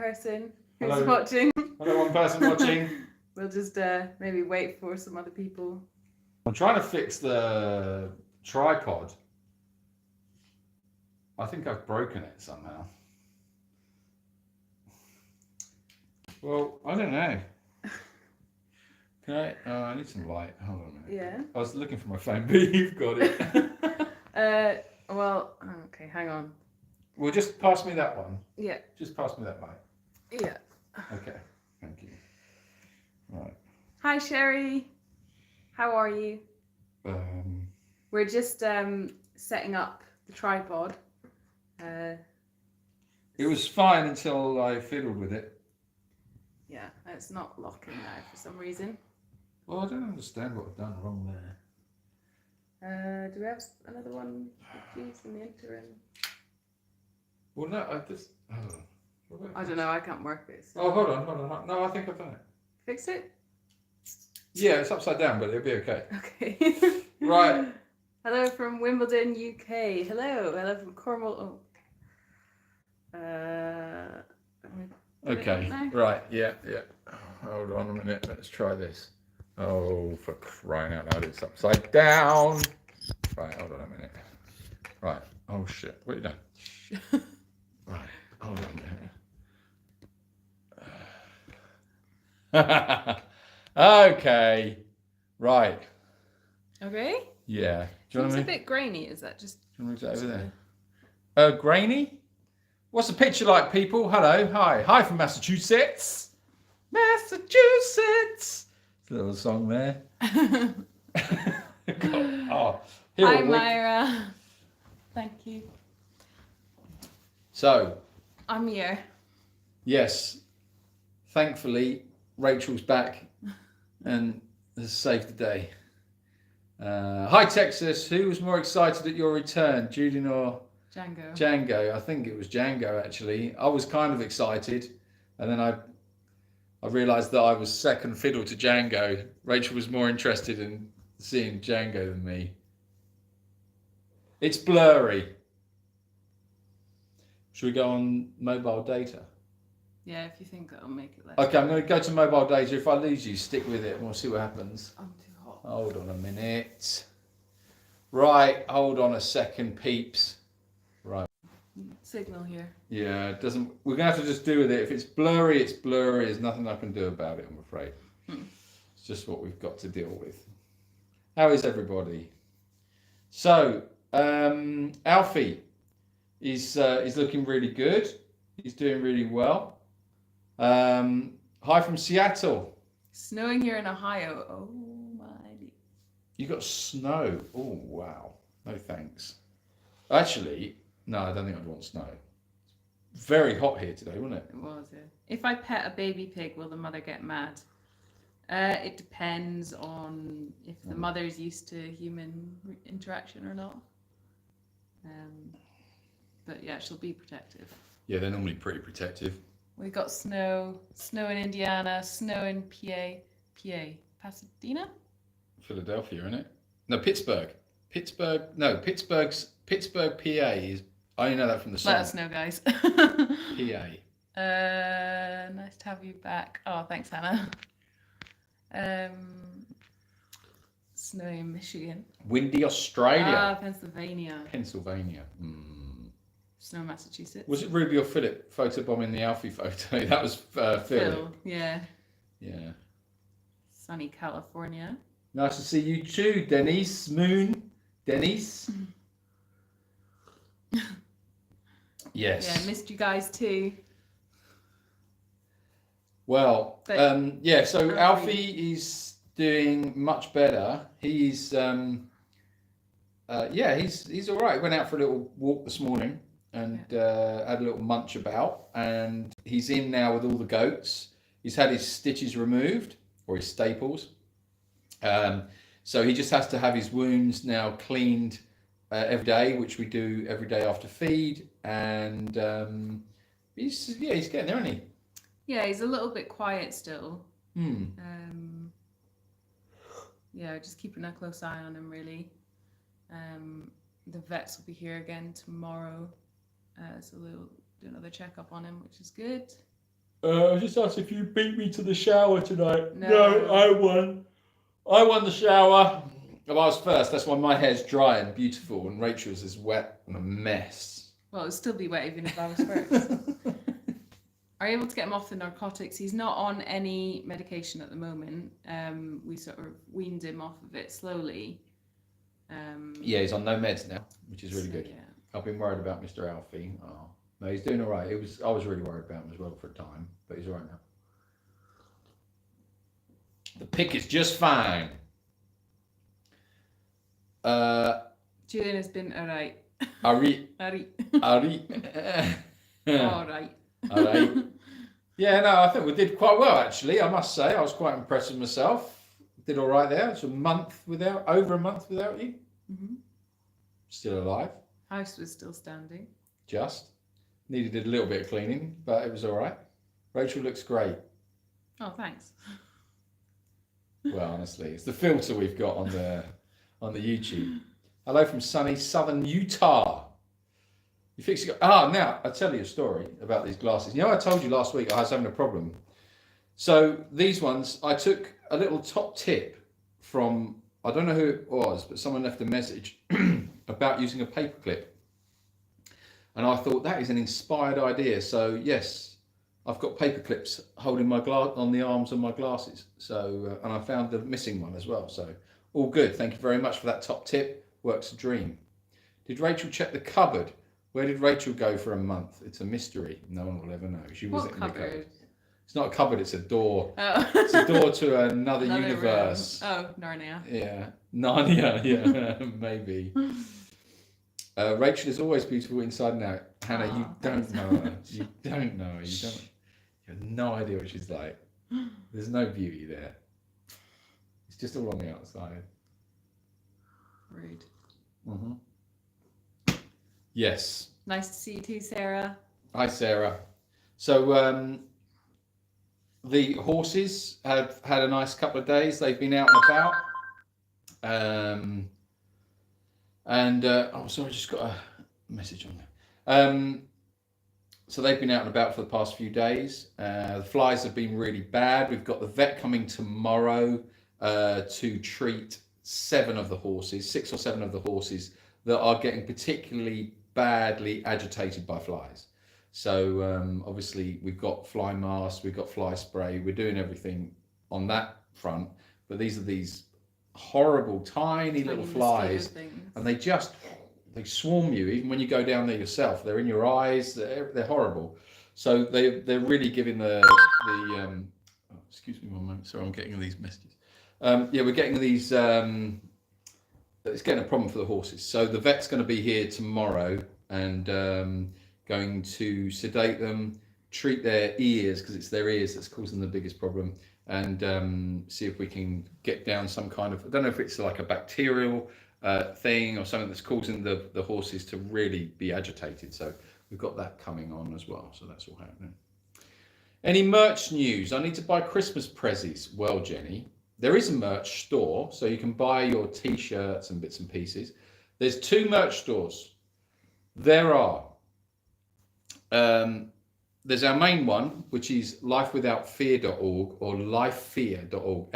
person who's Hello. watching. Hello, one person watching. We'll just maybe wait for some other people. I'm trying to fix the tripod. I think I've broken it somehow. Well, I don't know. Can I? Oh, I need some light. Hold on a minute. Yeah. I was looking for my phone, but you've got it. Well, okay, hang on. Well, just pass me that one. Yeah. Just pass me that light. Yeah. Okay. Thank you. Right. Hi, Sherry. How are you? We're just setting up the tripod. It was fine until I fiddled with it. Yeah, it's not locking now for some reason. Well, I don't understand what I've done wrong there. Do we have another one to use in the interim? Well, no, I just. I don't know, I can't work this. Oh, hold on. No, I think I've done it. Fix it? Yeah, it's upside down, but it'll be okay. Okay. Right. Hello from Wimbledon, UK. Hello from Cornwall. Okay. Right. Yeah. Hold on a minute. Let's try this. Oh, for crying out loud, it's upside down. Right. Hold on a minute. Right. Oh shit. What have you done? Right. Hold on a minute. Okay. Right. Okay. Yeah. Do you want It's to a bit grainy, is that just? Do you want to move that over there? Grainy? What's the picture like, people? Hello. Hi from Massachusetts. Massachusetts. It's a little song there. Oh, hi, Myra. Thank you. So. I'm here. Yes. Thankfully, Rachel's back and has saved the day. Hi, Texas. Who was more excited at your return, Julian or Django? Django. I think it was Django, actually. I was kind of excited, and then I realised that I was second fiddle to Django. Rachel was more interested in seeing Django than me. It's blurry. Should we go on mobile data? Yeah, if you think that'll make it less. Okay, I'm going to go to mobile data. If I lose you, stick with it and we'll see what happens. I'm too hot. Hold on a minute. Right, hold on a second, peeps. Right. Signal here. Yeah, it doesn't. We're going to have to just do with it. If it's blurry, it's blurry. There's nothing I can do about it, I'm afraid. It's just what we've got to deal with. How is everybody? So, Alfie is looking really good. He's doing really well. Hi from Seattle. Snowing here in Ohio. Oh my. You got snow. Oh wow. No thanks. Actually, no, I don't think I'd want snow. Very hot here today, wasn't it? It was, yeah. If I pet a baby pig, will the mother get mad? It depends on if the mother's used to human interaction or not. But yeah, she'll be protective. Yeah, they're normally pretty protective. We got snow in Indiana, snow in PA, Pasadena? Philadelphia, isn't it? No, Pittsburgh. Pittsburgh, PA is, I only know that from the song. Let us know, guys. PA. Nice to have you back. Oh, thanks, Hannah. Snow in Michigan. Windy Australia. Pennsylvania. Snow Massachusetts. Was it Ruby or Philip photobombing the Alfie photo? That was Phil. Yeah. Yeah. Sunny California. Nice to see you too, Denise. Denise. Yes. Yeah, missed you guys too. Well, yeah, so Alfie is doing much better. He's all right. Went out for a little walk this morning and had a little munch about, and he's in now with all the goats. He's had his stitches removed, or his staples. So he just has to have his wounds now cleaned every day, which we do every day after feed, and he's getting there, isn't he? Yeah, he's a little bit quiet still. Yeah, just keeping a close eye on him, really. The vets will be here again tomorrow, so they'll do another checkup on him, which is good. I just asked if you beat me to the shower tonight. No. I won. I won the shower. Well, I was first. That's why my hair's dry and beautiful, and Rachel's is wet and a mess. Well, it'll still be wet even if I was first. Are you able to get him off the narcotics? He's not on any medication at the moment. We sort of weaned him off of it slowly. Yeah, he's on no meds now, which is really so, good. Yeah. I've been worried about Mr. Alfie. Oh, no, he's doing all right. I was really worried about him as well for a time, but he's all right now. The pick is just fine. Julian has been alright. Ari. Alright. Ari. Alright. All right. Yeah, no, I think we did quite well actually. I must say, I was quite impressed with myself. Did all right there. It's over a month without you. Mm-hmm. Still alive. House was still standing. Just needed a little bit of cleaning, but it was all right. Rachel looks great. Oh, thanks. Well, honestly, it's the filter we've got on the YouTube. Hello from sunny southern Utah. You fix it. Now I'll tell you a story about these glasses. You know, I told you last week I was having a problem. So these ones, I took a little top tip from, I don't know who it was, but someone left a message about using a paperclip. And I thought that is an inspired idea. So yes, I've got paper clips holding my glass on the arms of my glasses. So and I found the missing one as well. So all good. Thank you very much for that top tip. Works a dream. Did Rachel check the cupboard? Where did Rachel go for a month? It's a mystery. No one will ever know. She wasn't in the cupboard. It's not a cupboard. It's a door. Oh. It's a door to another universe. Room. Oh, Narnia. Yeah, Narnia. Yeah, maybe. Rachel is always beautiful inside and out. Hannah, you don't know her. You don't know her. You have no idea what she's like. There's no beauty there. It's just all on the outside. Rude. Mm-hmm. Yes. Nice to see you too, Sarah. Hi, Sarah. So the horses have had a nice couple of days. They've been out and about. Sorry, I just got a message on there. So they've been out and about for the past few days. The flies have been really bad. We've got the vet coming tomorrow to treat 6 or 7 of the horses that are getting particularly badly agitated by flies. So obviously we've got fly masks, we've got fly spray, we're doing everything on that front. But these are these horrible tiny little flies, and they swarm you even when you go down there yourself. They're in your eyes. They're horrible. So they're really giving the excuse me one moment. Sorry, I'm getting these messages. We're getting these. It's getting a problem for the horses. So the vet's going to be here tomorrow and going to sedate them, treat their ears because it's their ears that's causing the biggest problem, and see if we can get down some kind of, I don't know if it's like a bacterial thing or something that's causing the horses to really be agitated. So we've got that coming on as well. So that's all happening. Any merch news? I need to buy Christmas prezzies. Well, Jenny, there is a merch store, so you can buy your t-shirts and bits and pieces. There's 2 merch stores. There are. There's our main one, which is lifewithoutfear.org or lifefear.org,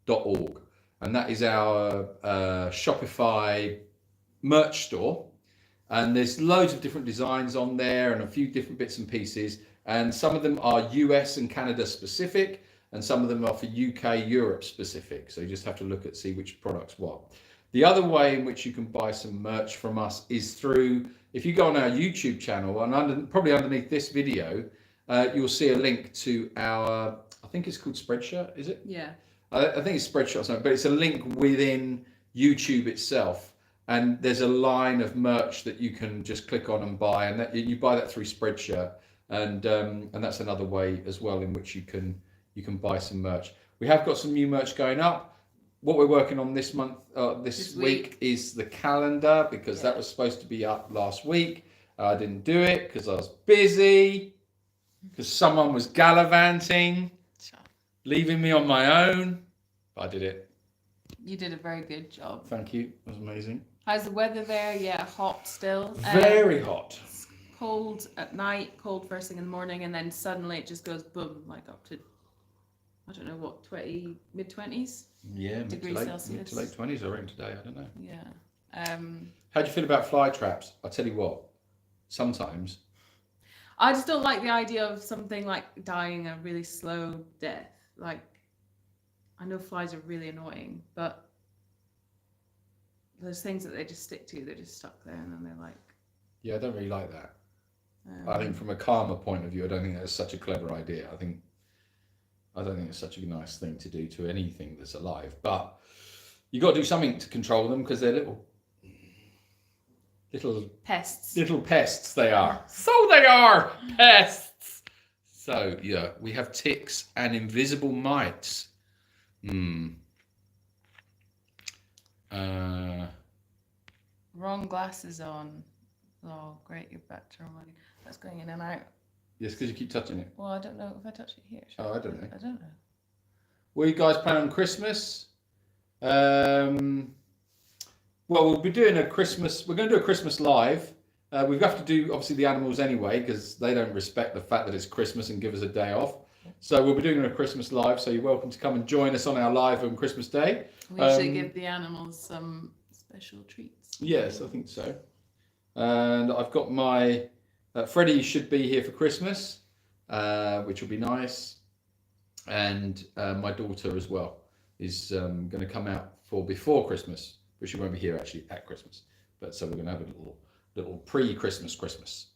lifear.org. And that is our Shopify merch store. And there's loads of different designs on there and a few different bits and pieces. And some of them are US and Canada specific, and some of them are for UK, Europe specific. So you just have to see which product's what. The other way in which you can buy some merch from us is through, if you go on our YouTube channel, and probably underneath this video, you'll see a link to our, I think it's called Spreadshirt, is it? Yeah. I think it's Spreadshirt or something, but it's a link within YouTube itself. And there's a line of merch that you can just click on and buy, and that you buy that through Spreadshirt, and that's another way as well in which you can buy some merch. We have got some new merch going up. What we're working on this month, this week is the calendar, because that was supposed to be up last week. I didn't do it because I was busy, because someone was gallivanting, leaving me on my own. I did it. You did a very good job. Thank you. It was amazing. How's the weather there? Yeah, hot still. Very hot. cold at night, cold first thing in the morning, and then suddenly it just goes boom, like up to, I don't know what, mid-20s? Yeah, mid to Degrees late Celsius. 20s, I reckon today. I don't know. Yeah. How do you feel about fly traps? I'll tell you what. Sometimes. I just don't like the idea of something like dying a really slow death. Like, I know flies are really annoying, but there's things that they just stick to. They're just stuck there, and then they're like. Yeah, I don't really like that. I think from a karma point of view, I don't think that's such a clever idea. I don't think it's such a nice thing to do to anything that's alive. But you got to do something to control them because they're little pests. Little pests they are. So they are pests. So yeah, we have ticks and invisible mites. Wrong glasses on. Oh, great, you're back to reminding. That's going in and out. Yes, because you keep touching it. Well, I don't know if I touch it here. Oh, I don't know. I don't know. What are you guys planning on Christmas? Well, we'll be doing a Christmas. We're going to do a Christmas live. We have to do obviously the animals anyway because they don't respect the fact that it's Christmas and give us a day off. So we'll be doing a Christmas live. So you're welcome to come and join us on our live on Christmas Day. We usually give the animals some special treats. Yes, I think so. And I've got my Freddie should be here for Christmas, which will be nice. And my daughter as well is going to come out for before Christmas, but she won't be here actually at Christmas. But so we're going to have a little pre-Christmas Christmas.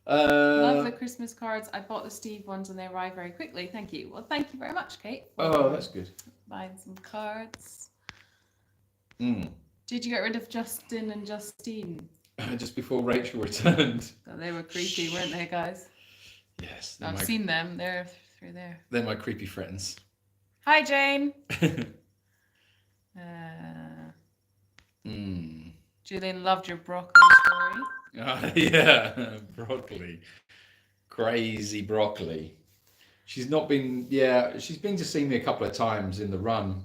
Love the Christmas cards. I bought the Steve ones and they arrived very quickly. Thank you. Well, thank you very much, Kate. Oh, that's good. Buying some cards. Mm. Did you get rid of Justin and Justine? Just before Rachel returned. Oh, they were creepy, weren't they, guys? Yes. I've seen them. They're through there. They're my creepy friends. Hi, Jane. Julian loved your broccoli story. Yeah, broccoli. Crazy broccoli. She's been to see me a couple of times in the run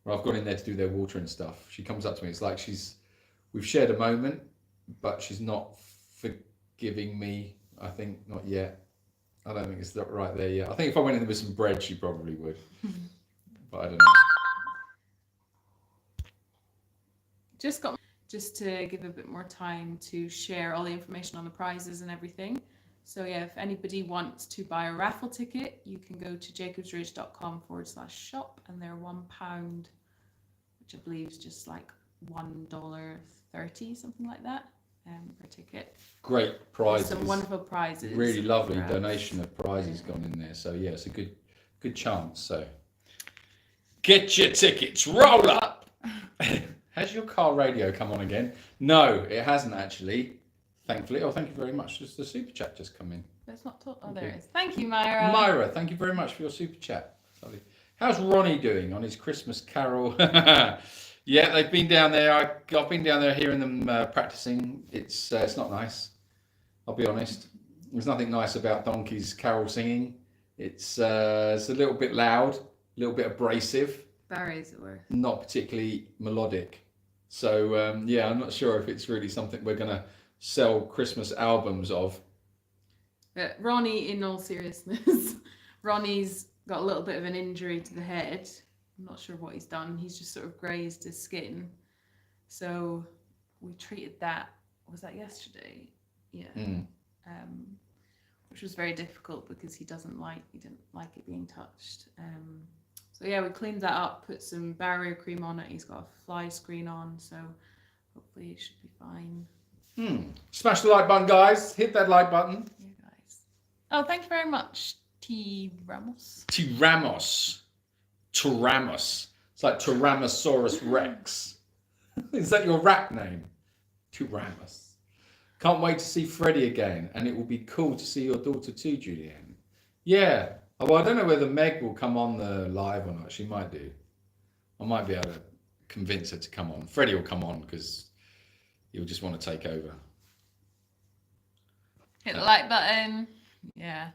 where I've gone in there to do their watering stuff. She comes up to me, it's like we've shared a moment, but she's not forgiving me, I think, not yet. I don't think it's right there yet. I think if I went in there with some bread, she probably would. But I don't know. Just to give a bit more time to share all the information on the prizes and everything. So yeah, if anybody wants to buy a raffle ticket, you can go to jacobsridge.com/shop and they're £1, which I believe is just like $1.30, something like that, per ticket. Great prizes. Some wonderful prizes. Really lovely donation of prizes gone in there. So yeah, it's a good chance. So get your tickets, roll up. Has your car radio come on again? No, it hasn't actually. Thankfully. Oh, thank you very much. Just the super chat just come in. It's not taught. Oh, there it is. Thank you, Myra. Myra, thank you very much for your super chat. Lovely. How's Ronnie doing on his Christmas carol? Yeah, they've been down there. I've been down there hearing them practicing. It's not nice. I'll be honest. There's nothing nice about Donkey's carol singing. It's a little bit loud, a little bit abrasive. Barry's the worst. Not particularly melodic. So yeah, I'm not sure if it's really something we're gonna sell Christmas albums of. Ronnie, in all seriousness, Ronnie's got a little bit of an injury to the head. I'm not sure what he's done. He's just sort of grazed his skin. So we treated that. Was that yesterday? Yeah. Which was very difficult because he didn't like it being touched. So yeah, we cleaned that up, put some barrier cream on it. He's got a fly screen on, so hopefully it should be fine. Smash the like button, guys. Hit that like button. Yeah, guys. Oh, thank you very much, T. Ramos. T. Ramos. It's like Tyrannosaurus Rex. Is that your rap name? T. Ramos. Can't wait to see Freddie again, and it will be cool to see your daughter too, Julianne. Yeah. Oh, well, I don't know whether Meg will come on the live or not. She might do. I might be able to convince her to come on. Freddie will come on because he'll just want to take over. Hit the like button. Yeah.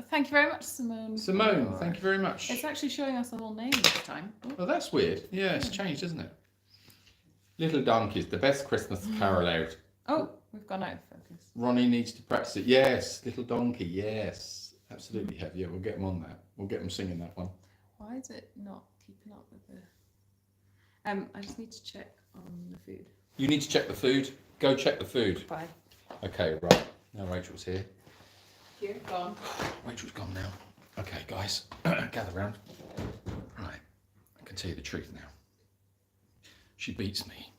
Thank you very much, Simone. Thank you very much. It's actually showing us the whole name this time. Oh, that's weird. Yeah, it's changed, isn't it? Little Donkeys, the best Christmas carol out. Oh, we've gone out of focus. Ronnie needs to practice it. Yes, Little Donkey. Yes, absolutely. Have yeah. We'll get them on that. We'll get them singing that one. Why is it not keeping up with the? I just need to check on the food. You need to check the food. Go check the food. Bye. Okay, right. Now Rachel's here. Here, gone. Rachel's gone now. Okay, guys, gather round. Right, I can tell you the truth now. She beats me.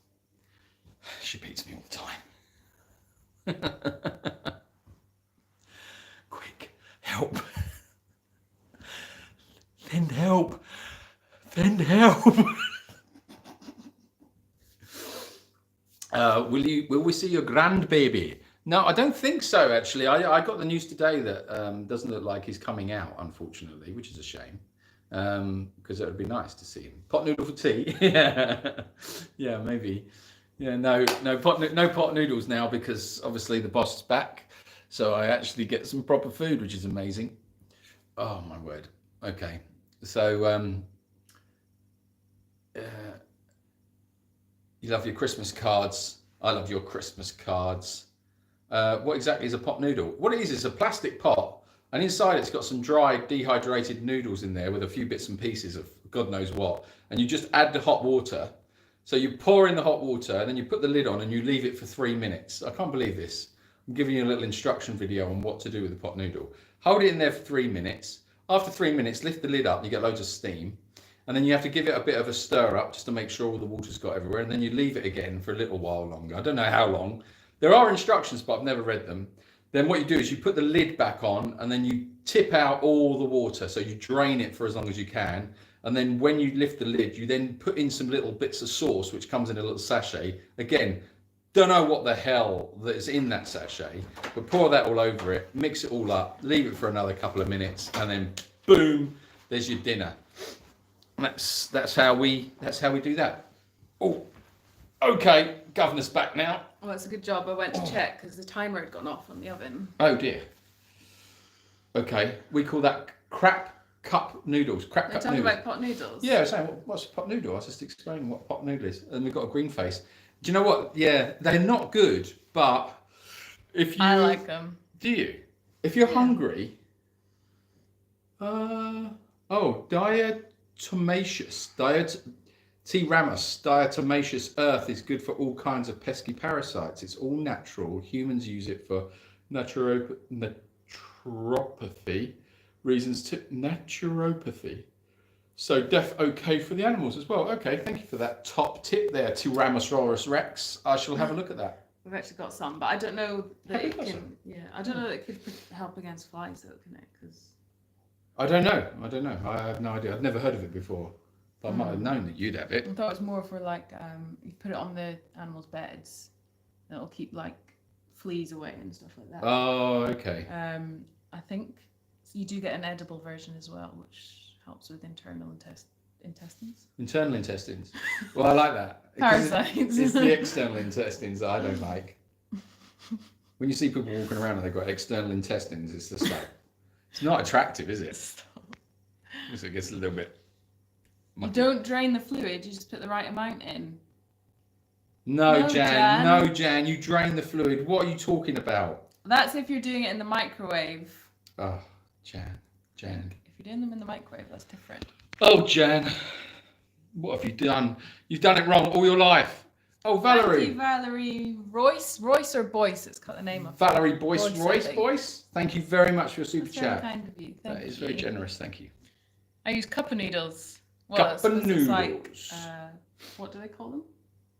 She beats me all the time. Quick, help. Lend help. Lend help. Will we see your grandbaby? No, I don't think so, actually. I got the news today that doesn't look like he's coming out, unfortunately, which is a shame, because it would be nice to see him. Pot noodle for tea? Yeah, yeah, maybe. Yeah, no pot noodles now, because obviously the boss is back, so I actually get some proper food, which is amazing. Oh, my word. Okay, so you love your Christmas cards. I love your Christmas cards. What exactly is a pot noodle? What it is a plastic pot, and inside it's got some dried, dehydrated noodles in there with a few bits and pieces of God knows what. And you just add the hot water. So you pour in the hot water, and then you put the lid on, and you leave it for 3 minutes. I can't believe this. I'm giving you a little instruction video on what to do with the pot noodle. Hold it in there for 3 minutes. After 3 minutes, lift the lid up, and you get loads of steam. And then you have to give it a bit of a stir up just to make sure all the water's got everywhere. And then you leave it again for a little while longer. I don't know how long. There are instructions, but I've never read them. Then what you do is you put the lid back on, and then you tip out all the water. So you drain it for as long as you can. And then when you lift the lid, you then put in some little bits of sauce, which comes in a little sachet. Again, don't know what the hell that's in that sachet, but pour that all over it, mix it all up, leave it for another couple of minutes, and then boom, there's your dinner. That's how we do that. Oh, okay, governor's back now. Well, that's a good job. I went to check because the timer had gone off on the oven. Oh dear. Okay, we call that crap cup noodles. Crap They're cup talking noodles. about pot noodles. Yeah, I was saying, what's a pot noodle? I was just explaining what pot noodle is, and we've got a green face. Do you know what? Yeah, they're not good, but if you I like them. Do you? If you're hungry, diatomaceous earth is good for all kinds of pesky parasites. It's all natural. Humans use it for naturopathy reasons too. Naturopathy. So okay for the animals as well. Okay, thank you for that top tip there, Tyrannosaurus Rex. I shall have a look at that. We've actually got some, but I don't know that Have it we got can. some? Yeah, I don't know that it could help against flies, though, can it? Because I don't know. I have no idea. I'd never heard of it before. But I might have known that you'd have I it. thought it was more for like you put it on the animals' beds, and it'll keep like fleas away and stuff like that. Oh, okay. I think you do get an edible version as well, which helps with internal intestines. Internal intestines. Well, I like that. Parasites. It's the external intestines that I don't like. When you see people walking around and they've got external intestines, it's just like, it's not attractive, is it? So it gets a little bit. You don't drain the fluid, you just put the right amount in. No, Jan, you drain the fluid. What are you talking about? That's if you're doing it in the microwave. Oh, Jan. If you're doing them in the microwave, that's different. Oh, Jan, what have you done? You've done it wrong all your life. Oh, Valerie. Thank you, Valerie Royce or Boyce, it's got the name of. Valerie Boyce. I think. Thank you very much for your super That's very chat. kind of you. Thank That is you. very generous. Thank you. I use cup of noodles. Cup of It's noodles. like, what do they call them?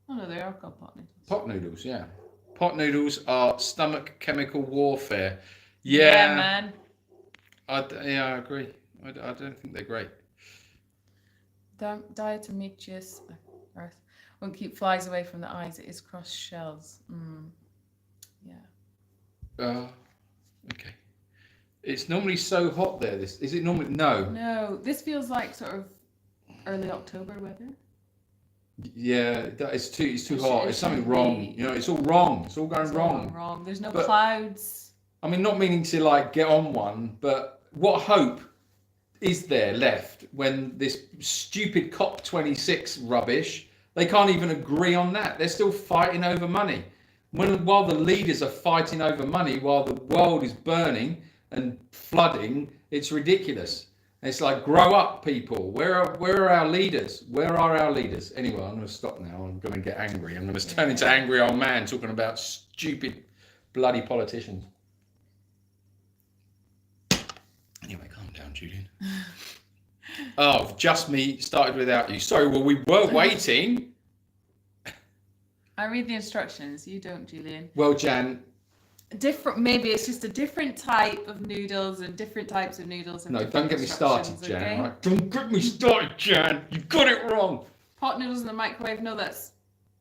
Oh no, they are called pot noodles. Pot noodles, yeah. Pot noodles are stomach chemical warfare. Yeah, Yeah, man. I agree. I don't think they're great. Diatomaceous earth won't keep flies away from the eyes. It is cross shells. Yeah. Okay. It's normally so hot there. Is it normally? No. No, this feels like sort of early October weather. Yeah, it's too It hot. should- It's something it should wrong. be. You know, it's all wrong. It's all going It's all wrong. wrong. There's no But- clouds. I mean, not meaning to like get on one, but what hope is there left when this stupid COP26 rubbish They can't even agree on that. They're still fighting over money. While the leaders are fighting over money, while the world is burning and flooding, it's ridiculous. It's like, grow up, people. Where are our leaders? Where are our leaders? Anyway, I'm going to stop now. I'm going to get angry. I'm going to turn into angry old man talking about stupid, bloody politicians. Anyway, calm down, Julian. Oh, just me started without you. Sorry, well, we were waiting. I read the instructions. You don't, Julian. Well, Jan. Maybe it's just a different type of noodles and different types of noodles. No, don't get me started, Jan. Okay? Right? Don't get me started, Jan. You got it wrong. Pot noodles in the microwave. No, that's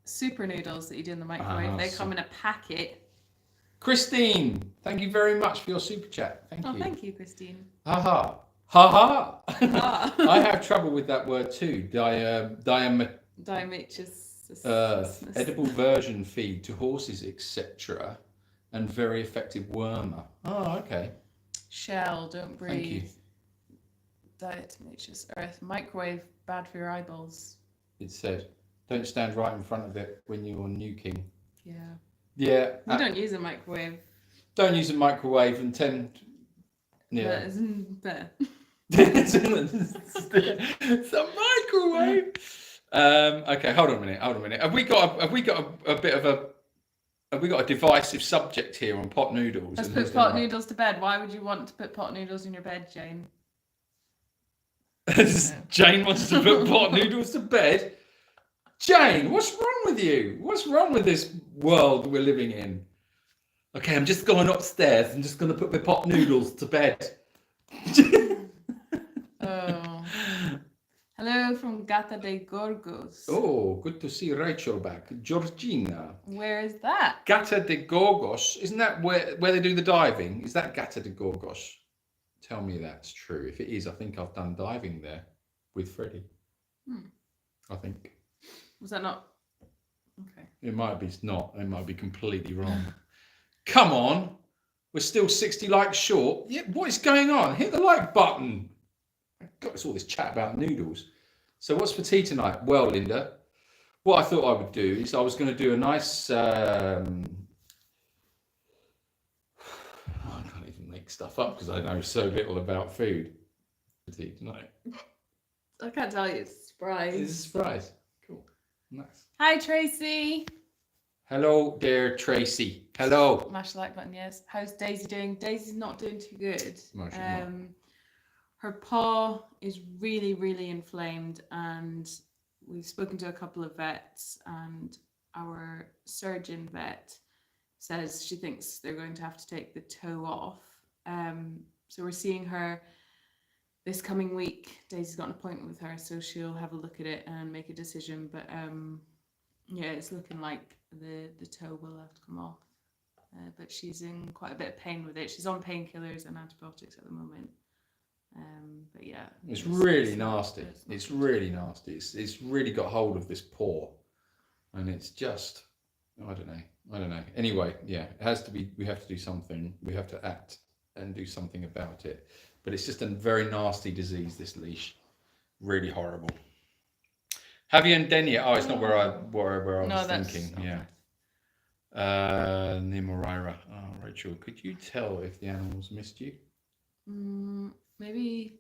super noodles that you do in the microwave. They come in a packet. Christine, thank you very much for your super chat. Thank you. Oh, thank you, Christine. Ha ha. Ha ha. Ah. I have trouble with that word too. Diametrous. Edible version feed to horses, etc. And very effective wormer. Oh, okay. Shell, don't breathe. Thank you. Diatomaceous earth. Microwave, bad for your eyeballs. It said, don't stand right in front of it when you're nuking. Yeah. Yeah. We don't use a microwave. Don't use a microwave and tend. Yeah. There. It's a microwave. Okay, hold on a minute. Have we got a bit of a? Have we got a divisive subject here on pot noodles? Let's put pot noodles to bed. Why would you want to put pot noodles in your bed, Jane? Jane wants to put pot noodles to bed. Jane, what's wrong with you? What's wrong with this world we're living in? Okay, I'm just going upstairs. I'm just going to put my pot noodles to bed. Oh. Hello from Gata de Gorgos. Oh, good to see Rachel back. Georgina. Where is that? Gata de Gorgos. Isn't that where they do the diving? Is that Gata de Gorgos? Tell me that's true. If it is, I think I've done diving there with Freddie. I think. Was that not? Okay. It might be not. It might be completely wrong. Come on. We're still 60 likes short. Yeah, what is going on? Hit the like button. God, it's all this chat about noodles. So what's for tea tonight? Well, Linda, what I thought I would do is I was going to do a nice... I can't even make stuff up because I know so little about food for tea tonight. I can't tell you. It's a surprise. It's a surprise. Cool. Nice. Hi, Tracy. Hello there, Tracy. Hello. Mash the like button, yes. How's Daisy doing? Daisy's not doing too good. No, she's not. Her paw is really, really inflamed, and we've spoken to a couple of vets, and our surgeon vet says she thinks they're going to have to take the toe off. So we're seeing her this coming week. Daisy's got an appointment with her, so she'll have a look at it and make a decision. But yeah, it's looking like the toe will have to come off. But she's in quite a bit of pain with it. She's on painkillers and antibiotics at the moment. But yeah, it's really nasty. It's really nasty. It's really got hold of this paw, and it's just I don't know. Anyway, yeah, it has to be. We have to do something. We have to act and do something about it. But it's just a very nasty disease. This leash, really horrible. Javier and Denia. Oh, it's not where I was thinking. Yeah. Nimorira. Oh, Rachel, could you tell if the animals missed you? Maybe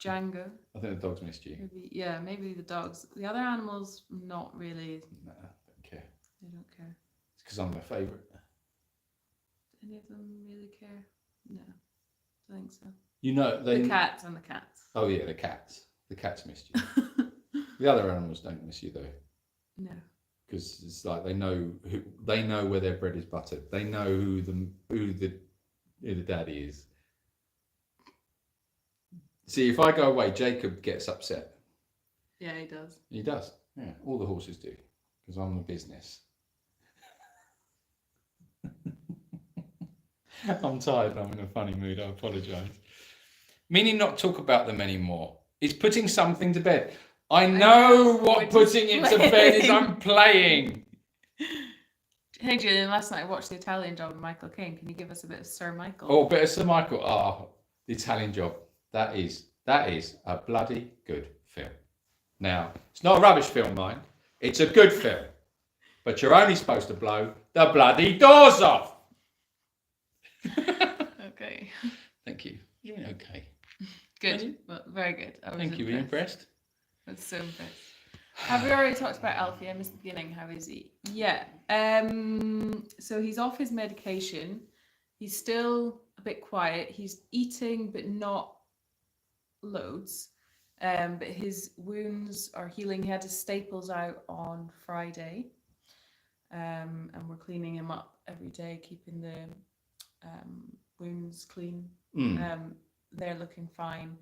Django. I think the dogs missed you. Maybe the dogs. The other animals, not really. No, I don't care. They don't care. It's because I'm their favourite. Do any of them really care? No, I think so. You know, The cats and the cats. Oh yeah, the cats. The cats missed you. The other animals don't miss you though. No. Because it's like they know where their bread is buttered. They know who the daddy is. See, if I go away, Jacob gets upset. Yeah, he does. He does. Yeah, all the horses do. Because I'm the business. I'm tired. I'm in a funny mood. I apologise. Meaning not talk about them anymore. It's putting something to bed. I know what putting it to bed is. I'm playing. Hey, Julian, last night I watched The Italian Job with Michael Caine. Can you give us a bit of Sir Michael? Oh, a bit of Sir Michael. Oh, The Italian Job. That is a bloody good film. Now, it's not a rubbish film, mind. It's a good film, but you're only supposed to blow the bloody doors off. Okay. Thank you. You're doing okay. Good. Well, very good. Thank you. Were you impressed? That's so impressed. Have we already talked about Alfie? I missed the beginning. How is he? Yeah. So he's off his medication. He's still a bit quiet. He's eating, but not loads. But his wounds are healing. He had his staples out on Friday. And we're cleaning him up every day, keeping the wounds clean. They're looking fine.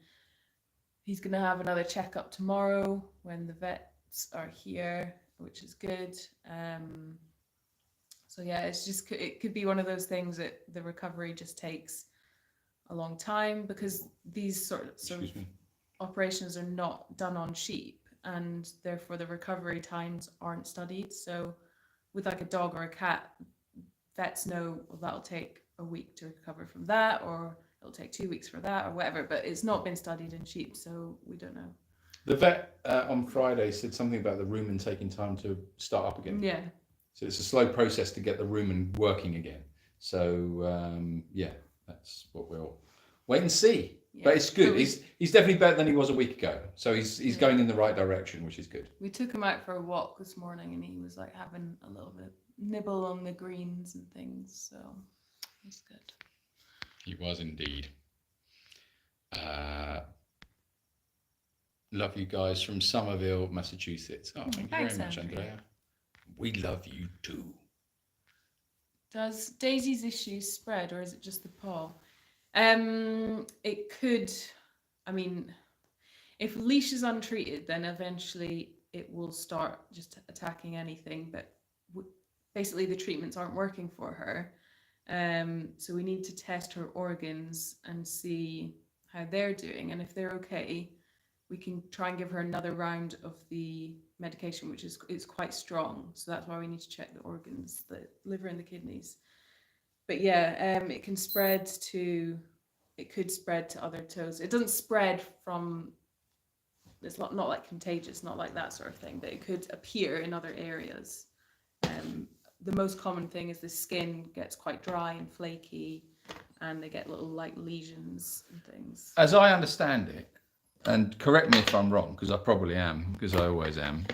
He's going to have another checkup tomorrow when the vets are here, which is good. So yeah, it could be one of those things that the recovery just takes a long time, because these sort of operations are not done on sheep, and therefore the recovery times aren't studied. So with like a dog or a cat, vets know, well, that'll take a week to recover from that, or it'll take 2 weeks for that, or whatever, but it's not been studied in sheep, so we don't know. The vet on Friday said something about the rumen taking time to start up again. Yeah. So it's a slow process to get the rumen working again. So yeah, that's what we'll wait and see. Yeah. But it's good. He's definitely better than he was a week ago. So he's going in the right direction, which is good. We took him out for a walk this morning, and he was like having a little bit nibble on the greens and things. So it's good. He was indeed. Love you guys from Somerville, Massachusetts. Oh, thank you very much, Andrea. We love you too. Does Daisy's issues spread, or is it just the paw? It could. I mean, if leash is untreated, then eventually it will start just attacking anything. But basically, the treatments aren't working for her. So we need to test her organs and see how they're doing, and if they're okay, we can try and give her another round of the medication, which is quite strong. So that's why we need to check the organs, the liver and the kidneys. But yeah, it could spread to other toes. It doesn't spread from. It's not like contagious, not like that sort of thing. But it could appear in other areas. The most common thing is the skin gets quite dry and flaky, and they get little like lesions and things. As I understand it, and correct me if I'm wrong, because I probably am, because I always am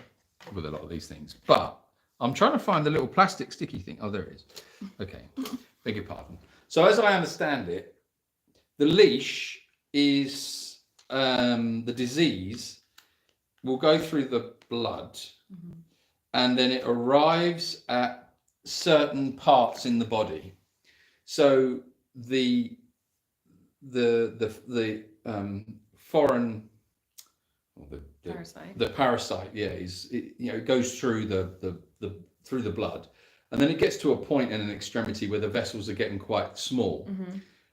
with a lot of these things, but I'm trying to find the little plastic sticky thing. Oh, there it is. Okay, beg your pardon. So as I understand it, the leash is the disease will go through the blood, and then it arrives at certain parts in the body. So the foreign, or the parasite, yeah, it goes through through the blood, and then it gets to a point in an extremity where the vessels are getting quite small.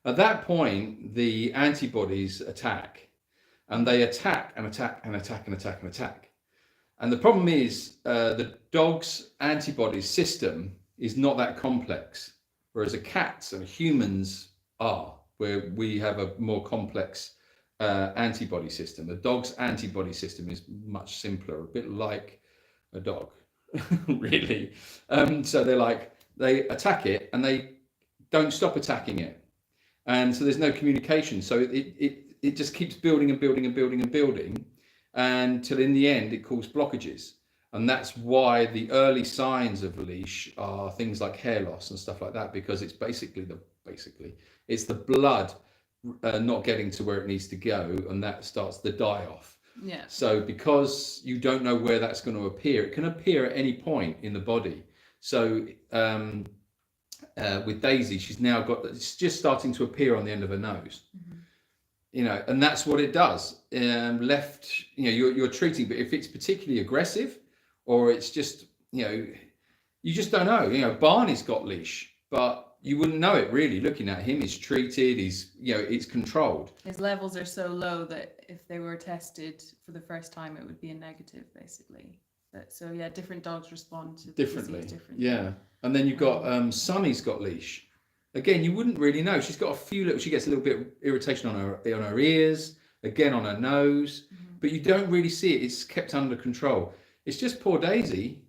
At that point, the antibodies attack, and they attack and attack and attack and attack and attack. And the problem is the dog's antibody system is not that complex, whereas a cat's and humans are, where we have a more complex antibody system. The dog's antibody system is much simpler, a bit like a dog, really. So they attack it and they don't stop attacking it. And so there's no communication. So it just keeps building and building and building and building until in the end it causes blockages. And that's why the early signs of leash are things like hair loss and stuff like that, because it's basically it's the blood not getting to where it needs to go, and that starts the die off. Yeah. So because you don't know where that's going to appear, it can appear at any point in the body. So with Daisy, it's just starting to appear on the end of her nose. And that's what it does. You're treating, but if it's particularly aggressive, or it's just, you just don't know. Barney's got leash, but you wouldn't know it really. Looking at him, he's treated, it's controlled. His levels are so low that if they were tested for the first time, it would be a negative, basically. So yeah, different dogs respond to differently. Differently. Yeah, and then you've got Sunny's got leash. Again, you wouldn't really know. She's got she gets a little bit of irritation on her ears, again on her nose, but you don't really see it. It's kept under control. it's just poor Daisy.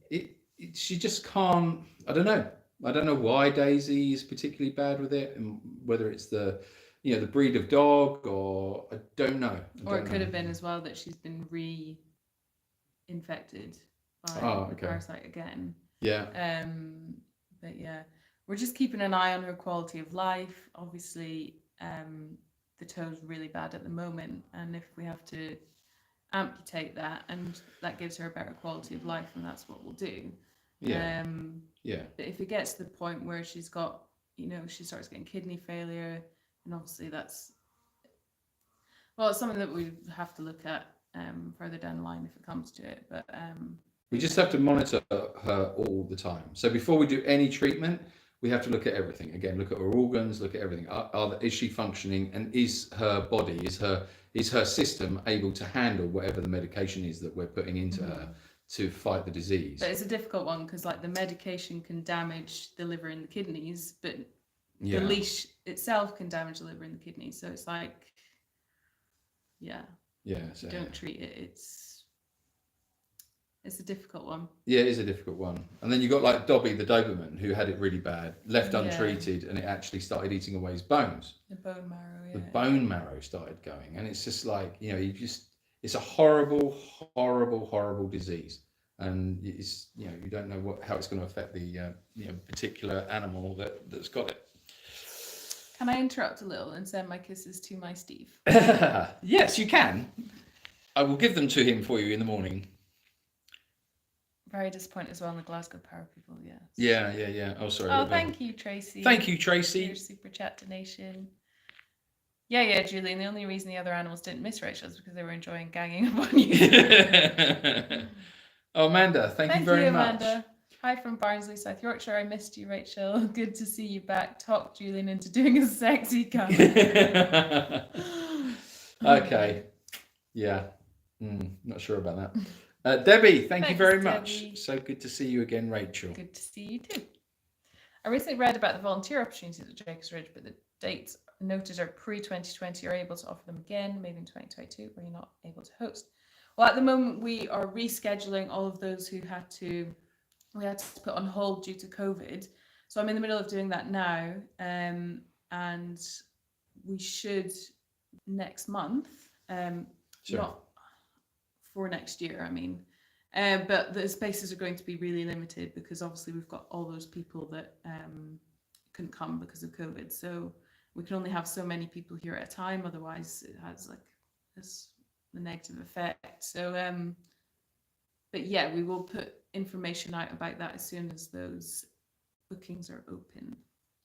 She just can't. I don't know. I don't know why Daisy is particularly bad with it, and whether it's the the breed of dog, or I don't know. Or it could have been as well that she's been reinfected by the parasite again. Yeah. But yeah, we're just keeping an eye on her quality of life. Obviously, the toe's really bad at the moment, and if we have to amputate that, and that gives her a better quality of life, and that's what we'll do. Yeah. But if it gets to the point where she's got, she starts getting kidney failure, and obviously that's, well, it's something that we have to look at further down the line if it comes to it. But we just have to monitor her all the time. So before we do any treatment, we have to look at everything. Again, look at her organs, look at everything. Is she functioning, and is her body, is her system able to handle whatever the medication is that we're putting into her to fight the disease? But it's a difficult one because, like, the medication can damage the liver and the kidneys, but the leash itself can damage the liver and the kidneys. So it's like, so don't treat it. It's a difficult one. Yeah, it is a difficult one. And then you got like Dobby the Doberman, who had it really bad, left untreated, and it actually started eating away his bones. The bone marrow, The bone marrow started going, and it's just like, it's a horrible, horrible, horrible disease, and it's you don't know how it's going to affect the particular animal that's got it. Can I interrupt a little and send my kisses to my Steve? Yes, you can. I will give them to him for you in the morning. Very disappointed as well in the Glasgow Power people, yes. Yeah. Oh, sorry. Oh, thank you, Tracy. Thank you, Tracy. Your super chat donation. Yeah, Julian. The only reason the other animals didn't miss Rachel is because they were enjoying ganging up on you. Oh, Amanda, thank you very much. Amanda. Hi from Barnsley, South Yorkshire. I missed you, Rachel. Good to see you back. Talk Julian into doing a sexy comment. Okay. Yeah. Not sure about that. Debbie, thank you very much. Debbie. So good to see you again, Rachel. Good to see you too. I recently read about the volunteer opportunities at Jacobs Ridge, but the dates noted are pre-2020. Are able to offer them again, maybe in 2022, where you're not able to host. Well, at the moment, we are rescheduling all of those who had to put on hold due to COVID. So I'm in the middle of doing that now, and we should next month, not for next year, I mean, but the spaces are going to be really limited because obviously we've got all those people that couldn't come because of COVID. So we can only have so many people here at a time, otherwise it has like this negative effect. So but yeah, we will put information out about that as soon as those bookings are open.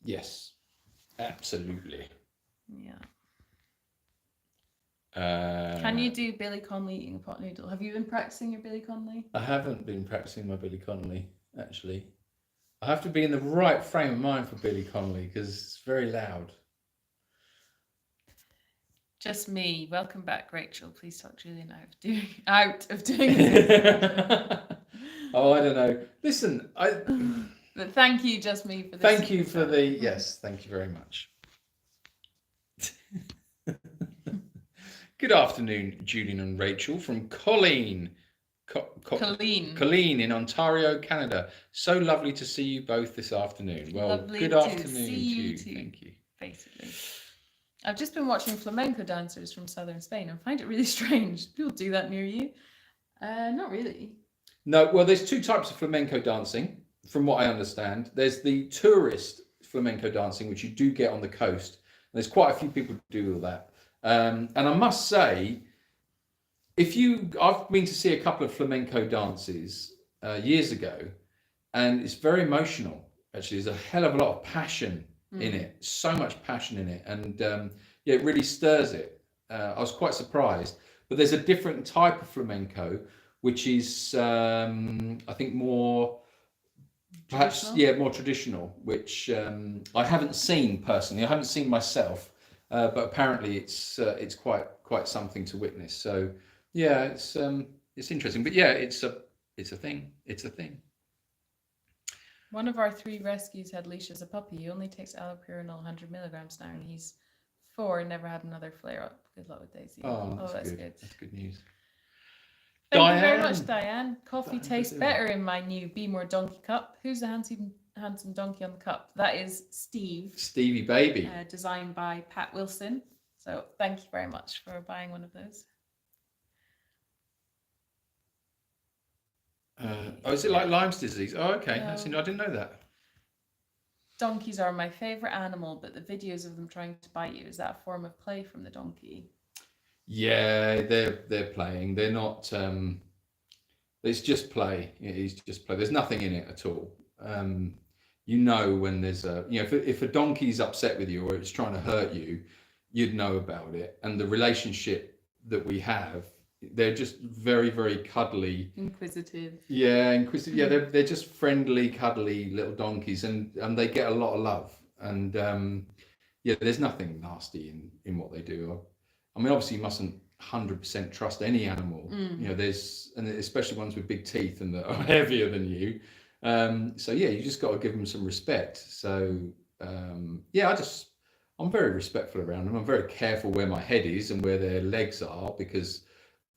Yes, absolutely. Yeah. Can you do Billy Connolly eating a pot noodle? Have you been practicing your Billy Connolly? I haven't been practicing my Billy Connolly, actually. I have to be in the right frame of mind for Billy Connolly because it's very loud. Just me. Welcome back, Rachel. Please talk Julian out of doing this. Oh, I don't know. Listen, But thank you, just me, for this. Thank you for the yes. Thank you very much. Good afternoon, Julian and Rachel from Colleen. Colleen in Ontario, Canada. So lovely to see you both this afternoon. Well, lovely good afternoon to you. Thank you. Basically. I've just been watching flamenco dancers from southern Spain and find it really strange. People do that near you? Not really. No, well, there's two types of flamenco dancing, from what I understand. There's the tourist flamenco dancing, which you do get on the coast. There's quite a few people who do all that. And I must say, I've been to see a couple of flamenco dances years ago, and it's very emotional. Actually, there's a hell of a lot of passion in it, so much passion in it, and it really stirs it. I was quite surprised. But there's a different type of flamenco, which is I think more, perhaps more traditional, which I haven't seen personally. I haven't seen myself. But apparently it's quite something to witness. So yeah, it's interesting. But yeah, it's a thing. It's a thing. One of our 3 rescues had Leash as a puppy. He only takes allopurinol 100 milligrams now, and he's 4 and never had another flare up. Good luck with Daisy. Oh, that's good. That's good news. Thank you very much, Diane. Diane. Coffee Diane tastes Brazil. better in my new Be More Donkey cup. Who's the handsome donkey on the cup? That is Steve, Stevie Baby. designed by Pat Wilson. So thank you very much for buying one of those. Is it like Lyme's disease? Oh, okay. No. I didn't know that. Donkeys are my favorite animal, but the videos of them trying to bite you, is that a form of play from the donkey? Yeah, they're playing. They're not. It's just play. It is just play. There's nothing in it at all. You know when there's if a donkey's upset with you or it's trying to hurt you, you'd know about it. And the relationship that we have, they're just very, very cuddly. Inquisitive. Yeah, inquisitive. Yeah, they're just friendly, cuddly little donkeys, and they get a lot of love. And yeah, there's nothing nasty in what they do. I mean, obviously, you mustn't 100% trust any animal. You know, and especially ones with big teeth and that are heavier than you. So yeah, you just got to give them some respect. So yeah, I'm very respectful around them. I'm very careful where my head is and where their legs are because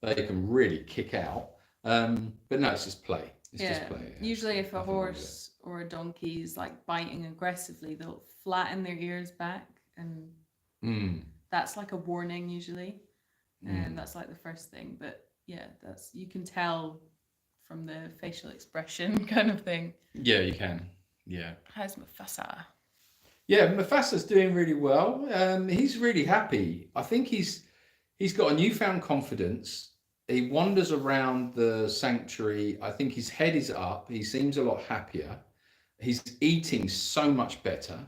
they can really kick out. But no, it's just play. It's just play. Yeah. Usually if a horse or a donkey is like biting aggressively, they'll flatten their ears back, and that's like a warning usually. And that's like the first thing. But yeah, you can tell from the facial expression kind of thing. Yeah, you can. Yeah. How's Mufasa? Yeah, Mufasa's doing really well. He's really happy. I think he's got a newfound confidence. He wanders around the sanctuary. I think his head is up. He seems a lot happier. He's eating so much better.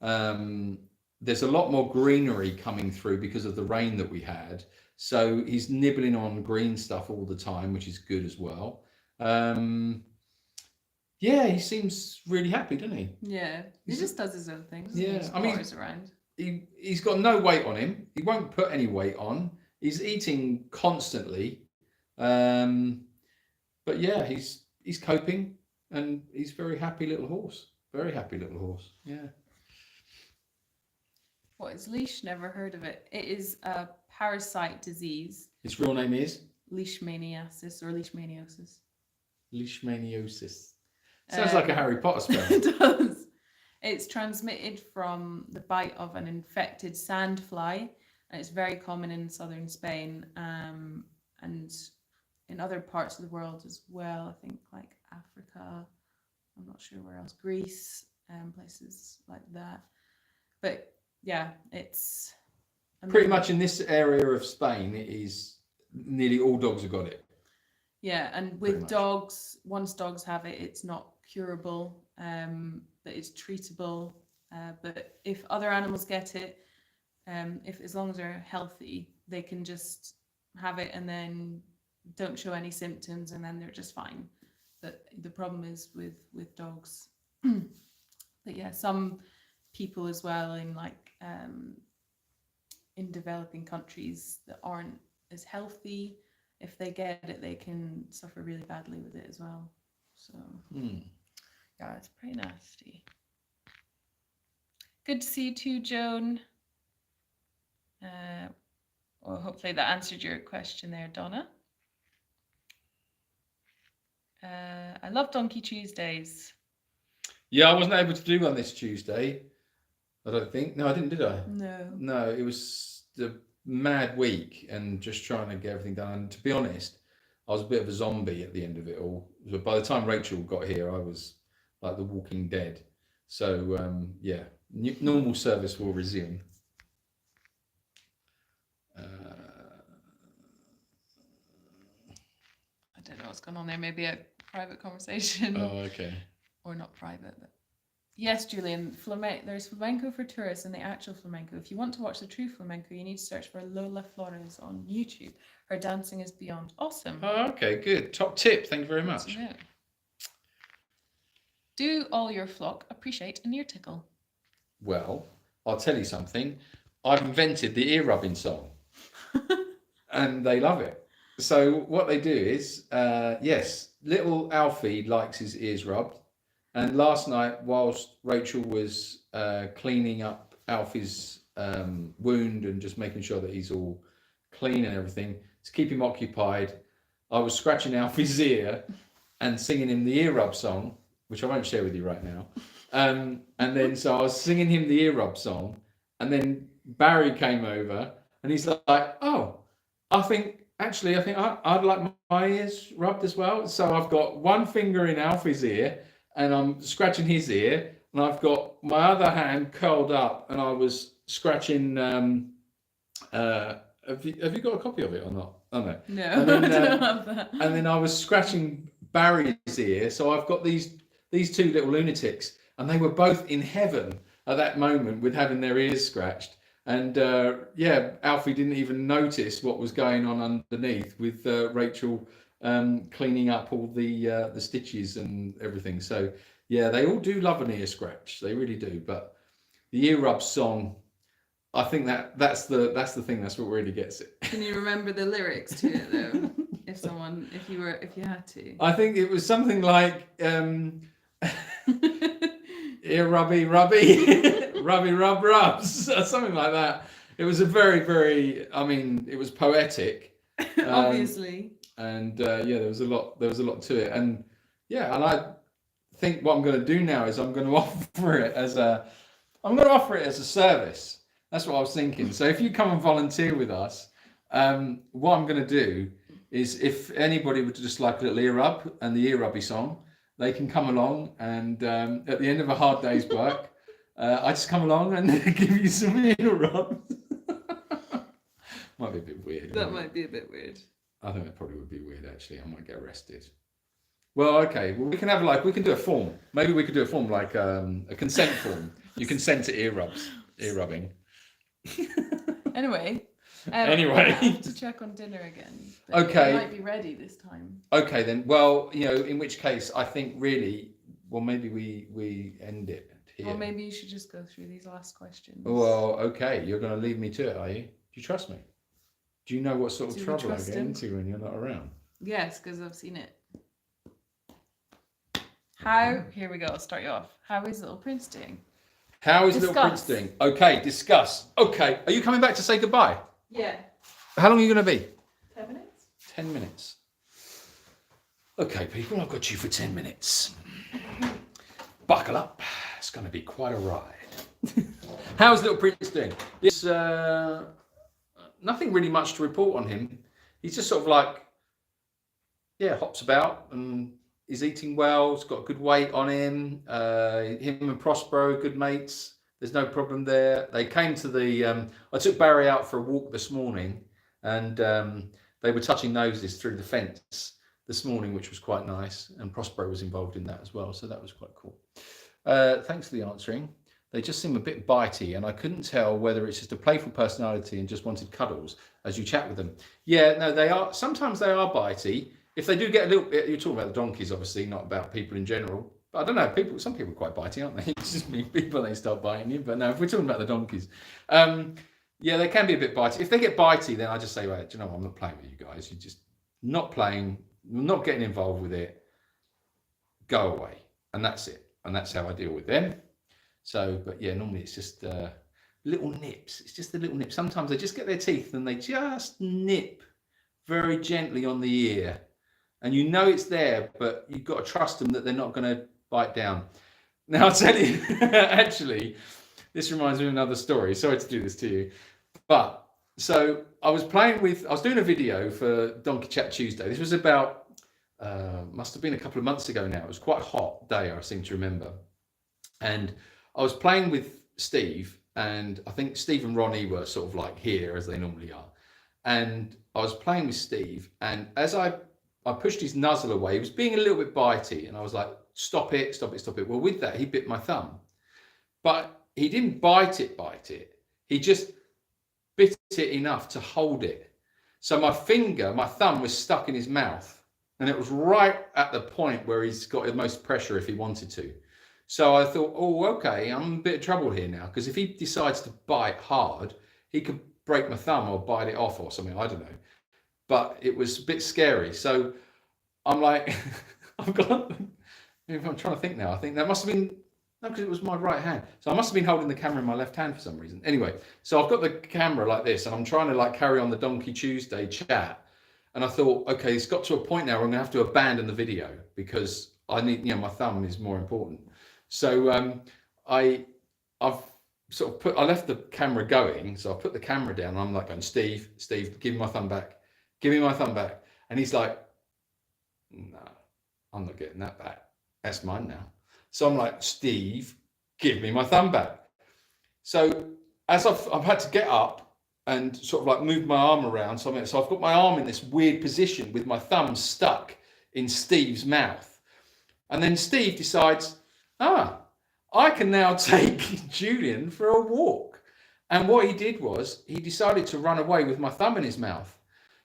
There's a lot more greenery coming through because of the rain that we had. So he's nibbling on green stuff all the time, which is good as well. Yeah, he seems really happy, doesn't he? Yeah, he just does his own things. Yeah, I mean, around. He's got no weight on him. He won't put any weight on. He's eating constantly. But yeah, he's coping, and he's a very happy little horse. Very happy little horse. Yeah. What is leash? Never heard of it. It is a parasite disease. Its real name is Leishmaniasis or leishmaniosis. Leishmaniosis. Sounds like a Harry Potter spell. It does. It's transmitted from the bite of an infected sandfly, and it's very common in southern Spain, and in other parts of the world as well. I think like Africa. I'm not sure where else. Greece, places like that. But yeah, it's pretty much in this area of Spain. It is nearly all dogs have got it. Yeah, and with dogs, once dogs have it, it's not curable, but it's treatable. But if other animals get it, as long as they're healthy, they can just have it and then don't show any symptoms, and then they're just fine. But the problem is with dogs. But yeah, some people as well in developing countries that aren't as healthy, if they get it, they can suffer really badly with it as well. So yeah, it's pretty nasty. Good to see you too, Joan. Well, hopefully that answered your question there, Donna. I love Donkey Tuesdays. Yeah, I wasn't able to do one this Tuesday. I don't think. No, I didn't, did I? No. No, it was the mad week and just trying to get everything done. And to be honest, I was a bit of a zombie at the end of it all. But by the time Rachel got here, I was like the Walking Dead. So yeah, normal service will resume. I don't know what's going on there. Maybe a private conversation. Oh, okay. Or not private, but yes, Julian. There's flamenco for tourists and the actual flamenco. If you want to watch the true flamenco, you need to search for Lola Flores on YouTube. Her dancing is beyond awesome. Oh, okay, good. Top tip. Thank you very much. Yeah. Do all your flock appreciate an ear tickle? Well, I'll tell you something. I've invented the ear rubbing song, and they love it. So what they do is, yes, little Alfie likes his ears rubbed. And last night, whilst Rachel was cleaning up Alfie's wound and just making sure that he's all clean and everything, to keep him occupied, I was scratching Alfie's ear and singing him the ear rub song, which I won't share with you right now. And then so I was singing him the ear rub song, and then Barry came over and he's like, "Oh, I think I'd like my ears rubbed as well." So I've got one finger in Alfie's ear and I'm scratching his ear, and I've got my other hand curled up and I was scratching. Have you got a copy of it or not? Oh no. No, And then, I don't have that. And then I was scratching Barry's ear. So I've got these two little lunatics, and they were both in heaven at that moment with having their ears scratched. And yeah, Alfie didn't even notice what was going on underneath with Rachel cleaning up all the stitches and everything. So yeah, they all do love an ear scratch. They really do. But the ear rub song, I think that's the thing. That's what really gets it. Can you remember the lyrics to it though? if you had to. I think it was something like ear rubby, rubby rub rubs, or something like that. It was a very, very. I mean, it was poetic. Obviously. And yeah, there was a lot to it. And yeah, and I think what I'm going to do now is I'm going to offer it as a service. That's what I was thinking. So if you come and volunteer with us, what I'm going to do is, if anybody would just like a little ear rub and the ear rubby song, they can come along, and at the end of a hard day's work, I just come along and give you some ear rubs. Might be a bit weird. That might be a bit weird. I think that probably would be weird, actually. I might get arrested. Well, okay. Well, we can do a form. Maybe we could do a form like a consent form. You consent to ear rubbing. Anyway. Anyway. I have to check on dinner again. Okay. It might be ready this time. Okay, then. Well, in which case, I think really, well, maybe we end it here. Or maybe you should just go through these last questions. Well, okay. You're going to leave me to it, are you? Do you trust me? Do you know what sort of trouble I get into when you're not around? Yes, because I've seen it. Here we go. I'll start you off. How is Little Prince doing? How is Little Prince doing? Okay, discuss. Okay, are you coming back to say goodbye? Yeah. How long are you going to be? 10 minutes. 10 minutes. Okay, people, I've got you for 10 minutes. Buckle up. It's going to be quite a ride. How's Little Prince doing? It's nothing really much to report on him. He's just sort of like, hops about and is eating well. He's got good weight on him. Him and Prospero, good mates. There's no problem there. They came to the... I took Barry out for a walk this morning, and they were touching noses through the fence this morning, which was quite nice. And Prospero was involved in that as well, so that was quite cool. Thanks for the answering. They just seem a bit bitey, and I couldn't tell whether it's just a playful personality and just wanted cuddles as you chat with them. Yeah, no, they are. Sometimes they are bitey. If they do get a little bit... You're talking about the donkeys, obviously, not about people in general. But I don't know, some people are quite bitey, aren't they? It's just people, they start biting you. But no, if we're talking about the donkeys, yeah, they can be a bit bitey. If they get bitey, then I just say, well, do you know what? I'm not playing with you guys. You're just not playing, not getting involved with it. Go away. And that's it. And that's how I deal with them. So, but yeah, normally it's just little nips. It's just a little nip. Sometimes they just get their teeth and they just nip very gently on the ear. And you know it's there, but you've got to trust them that they're not going to bite down. Now, I'll tell you, actually, this reminds me of another story. Sorry to do this to you. But, so I was doing a video for Donkey Chat Tuesday. This was about, must have been a couple of months ago now. It was quite a hot day, I seem to remember. And I was playing with Steve, and I think Steve and Ronnie were sort of like here, as they normally are. And I was playing with Steve, and as I pushed his nuzzle away. He was being a little bit bitey, and I was like, stop it, stop it, stop it. Well, with that, he bit my thumb. But he didn't bite it. He just bit it enough to hold it. So my thumb was stuck in his mouth, and it was right at the point where he's got the most pressure if he wanted to. So I thought, oh, okay, I'm in a bit of trouble here now, because if he decides to bite hard, he could break my thumb or bite it off or something, I don't know. But it was a bit scary. So I'm like, I'm trying to think now. I think that must have been, no, because it was my right hand. So I must have been holding the camera in my left hand for some reason. Anyway, so I've got the camera like this, and I'm trying to like carry on the Donkey Tuesday chat. And I thought, okay, it's got to a point now where I'm gonna have to abandon the video because I need, my thumb is more important. So I've sort of I left the camera going, so I put the camera down and I'm like going, Steve, give me my thumb back. Give me my thumb back. And he's like, no, I'm not getting that back. That's mine now. So I'm like, Steve, give me my thumb back. So as I've had to get up and sort of like move my arm around, so I've got my arm in this weird position with my thumb stuck in Steve's mouth. And then Steve decides, I can now take Julian for a walk. And what he did was he decided to run away with my thumb in his mouth.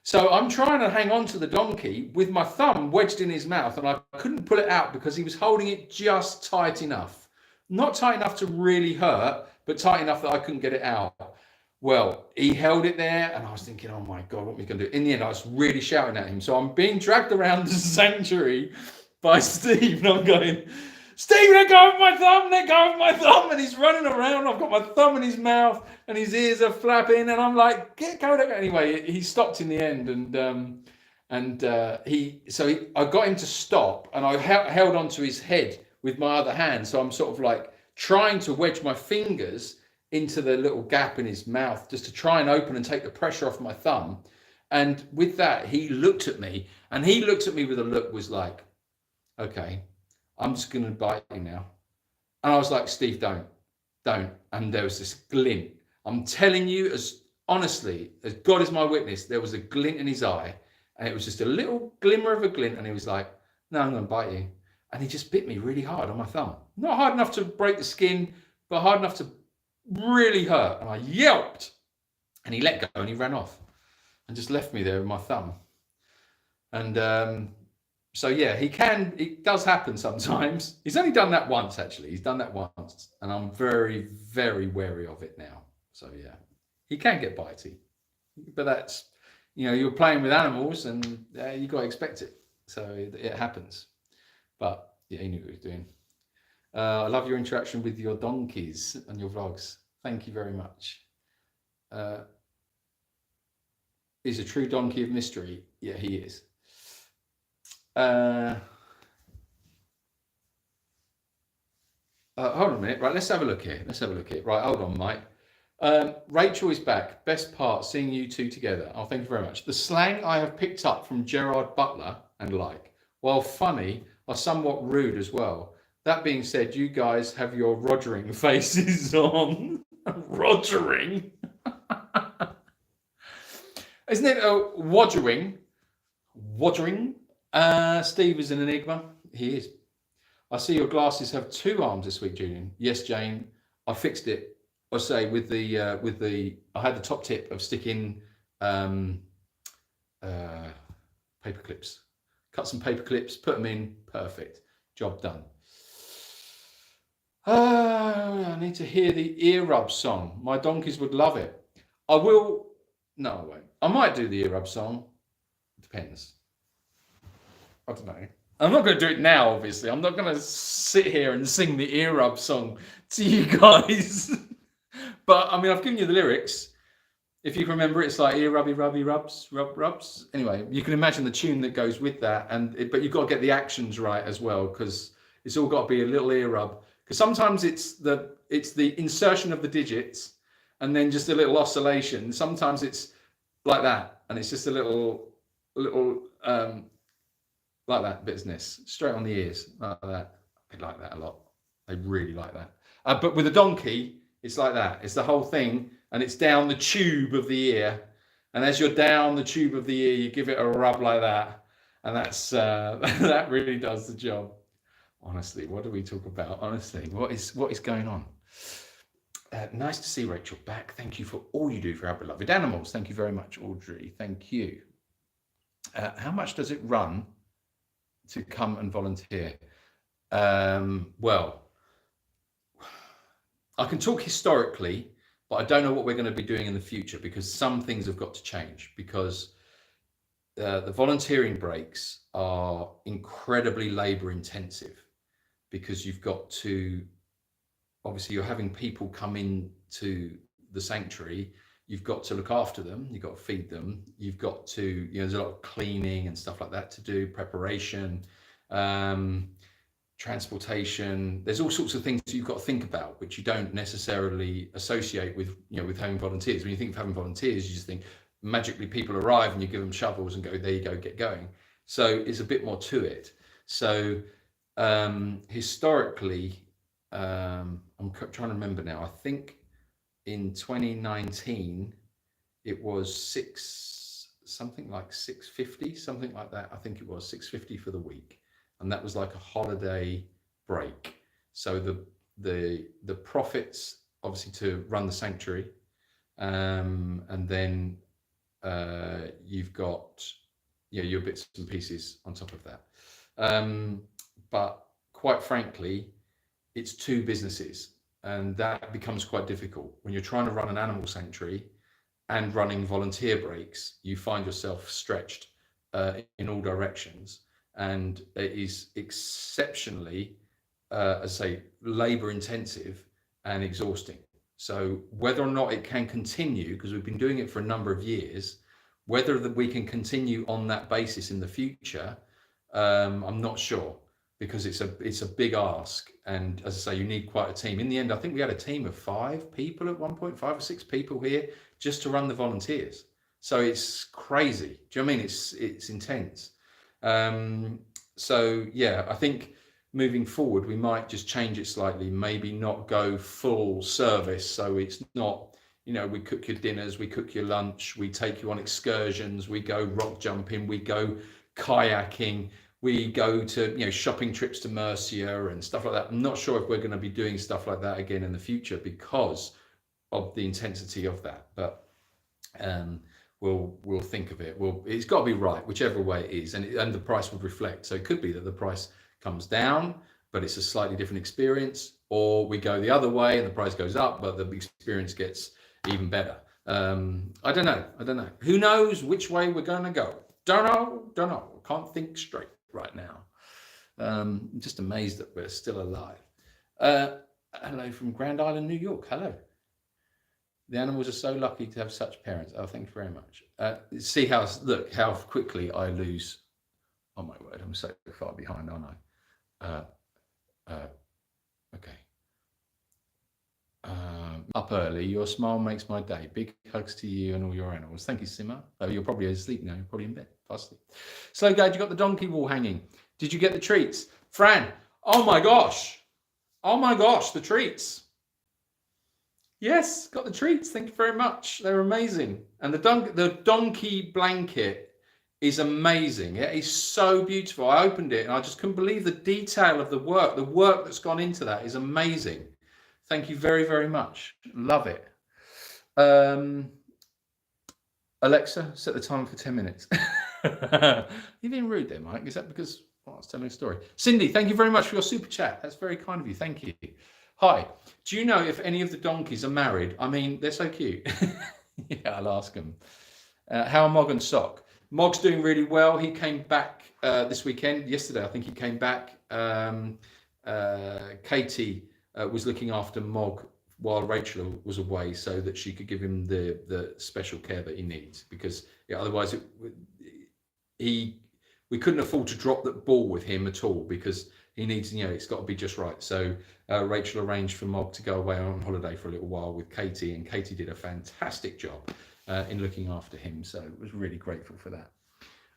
So I'm trying to hang on to the donkey with my thumb wedged in his mouth, and I couldn't pull it out because he was holding it just tight enough. Not tight enough to really hurt, but tight enough that I couldn't get it out. Well, he held it there, and I was thinking, oh my God, what are we going to do? In the end, I was really shouting at him. So I'm being dragged around the sanctuary by Steve, and I'm going, Steve, let go of my thumb, let go of my thumb. And he's running around. I've got my thumb in his mouth and his ears are flapping. And I'm like, go. Anyway, he stopped in the end. I got him to stop, and I held onto his head with my other hand. So I'm sort of like trying to wedge my fingers into the little gap in his mouth just to try and open and take the pressure off my thumb. And with that, he looked at me, and he looked at me with a look was like, okay, I'm just going to bite you now. And I was like, Steve, don't. And there was this glint. I'm telling you, as honestly, as God is my witness, there was a glint in his eye. And it was just a little glimmer of a glint. And he was like, no, I'm going to bite you. And he just bit me really hard on my thumb. Not hard enough to break the skin, but hard enough to really hurt. And I yelped. And he let go and he ran off and just left me there with my thumb. And so yeah, it does happen sometimes. He's only done that once, actually. He's done that once, and I'm very, very wary of it now. So yeah, he can get bitey, but that's, you're playing with animals, and you got to expect it. So it happens. But yeah, he knew what he was doing. I love your interaction with your donkeys and your vlogs. Thank you very much. He's a true donkey of mystery. Yeah, he is. Hold on a minute. Right, let's have a look here. Right, hold on, Mike. Rachel is back. Best part, seeing you two together. Oh, thank you very much. The slang I have picked up from Gerard Butler and while funny, are somewhat rude as well. That being said, you guys have your Rogering faces on. Rogering? Isn't it Wodgering? Wodgering? Steve is an enigma. He is. I see your glasses have 2 arms this week, Julian. Yes, Jane. I fixed it. I say with the I had the top tip of sticking paper clips. Cut some paper clips, put them in. Perfect. Job done. I need to hear the ear rub song. My donkeys would love it. I will. No, I won't. I might do the ear rub song. Depends. I don't know. I'm not going to do it now, obviously. I'm not going to sit here and sing the ear rub song to you guys. But, I mean, I've given you the lyrics. If you can remember, it's like ear rubby, rubby, rubs, rubs. Anyway, you can imagine the tune that goes with that. But you've got to get the actions right as well, because it's all got to be a little ear rub. Because sometimes it's the insertion of the digits and then just a little oscillation. Sometimes it's like that, and it's just a little like that business, straight on the ears, like that. They like that a lot. They really like that. But with a donkey, it's like that. It's the whole thing, and it's down the tube of the ear. And as you're down the tube of the ear, you give it a rub like that, and that's that really does the job. Honestly, what do we talk about? Honestly, what is going on? Nice to see Rachel back. Thank you for all you do for our beloved animals. Thank you very much, Audrey. Thank you. How much does it run to come and volunteer? Well, I can talk historically, but I don't know what we're going to be doing in the future, because some things have got to change, because the volunteering breaks are incredibly labor intensive, because you've got to, obviously you're having people come in to the sanctuary, you've got to look after them, you've got to feed them, you've got to, you know, there's a lot of cleaning and stuff like that to do, preparation, transportation. There's all sorts of things that you've got to think about, which you don't necessarily associate with, you know, with having volunteers. When you think of having volunteers, you just think magically people arrive and you give them shovels and go, there you go, get going. So it's a bit more to it. So historically, I'm trying to remember now, I think in 2019 it was something like $650, something like that. I think it was $650 for the week, and that was like a holiday break. So the profits obviously to run the sanctuary, and then you've got, you know, your bits and pieces on top of that. But quite frankly, it's two businesses, and that becomes quite difficult when you're trying to run an animal sanctuary and running volunteer breaks. You find yourself stretched in all directions, and it is exceptionally, as I say, labor intensive and exhausting. So whether or not it can continue, because we've been doing it for a number of years, whether we can continue on that basis in the future, I'm not sure, because it's a big ask, and as I say, you need quite a team. In the end, I think we had a team of 5 people at one point, 5 or 6 people here just to run the volunteers. So it's crazy. Do you know what I mean? It's intense. So yeah, I think moving forward, we might just change it slightly, maybe not go full service. So it's not, you know, we cook your dinners, we cook your lunch, we take you on excursions, we go rock jumping, we go kayaking, we go to, you know, shopping trips to Murcia and stuff like that. I'm not sure if we're going to be doing stuff like that again in the future because of the intensity of that, but we'll think of it. It's got to be right, whichever way it is, and the price would reflect. So it could be that the price comes down, but it's a slightly different experience, or we go the other way and the price goes up, but the experience gets even better. I don't know. Who knows which way we're going to go? Don't know. Can't think straight right now. I'm just amazed that we're still alive. Hello from Grand Island, New York. Hello. The animals are so lucky to have such parents. Oh, thank you very much. See how quickly I lose. Oh my word, I'm so far behind, aren't I? Okay. Up early, your smile makes my day. Big hugs to you and all your animals. Thank you, Sima. Oh, you're probably asleep now. You're probably in bed, fast asleep. Slow Guide, you got the donkey wall hanging. Did you get the treats? Fran, oh my gosh, the treats. Yes, got the treats. Thank you very much. They're amazing. And the donkey blanket is amazing. It is so beautiful. I opened it and I just couldn't believe the detail of the work. The work that's gone into that is amazing. Thank you very, very much. Love it. Alexa, set the timer for 10 minutes. You're being rude there, Mike. Is that because I was telling a story? Cindy, thank you very much for your super chat. That's very kind of you. Thank you. Hi. Do you know if any of the donkeys are married? I mean, they're so cute. Yeah, I'll ask them. How are Mog and Sock? Mog's doing really well. He came back this weekend. Yesterday, I think he came back. Katie was looking after Mog while Rachel was away, so that she could give him the special care that he needs, because otherwise we couldn't afford to drop that ball with him at all, because he needs, it's got to be just right. So Rachel arranged for Mog to go away on holiday for a little while with Katie, and Katie did a fantastic job in looking after him. So I was really grateful for that.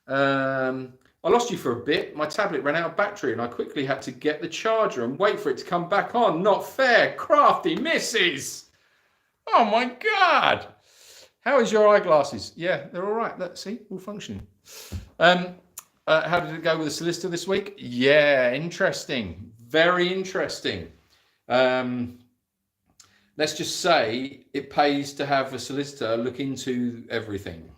I lost you for a bit. My tablet ran out of battery and I quickly had to get the charger and wait for it to come back on. Not fair. Crafty misses. Oh my God. How is your eyeglasses? Yeah, they're all right. Let's see, all functioning. How did it go with the solicitor this week? Yeah, interesting. Very interesting. Let's just say it pays to have a solicitor look into everything.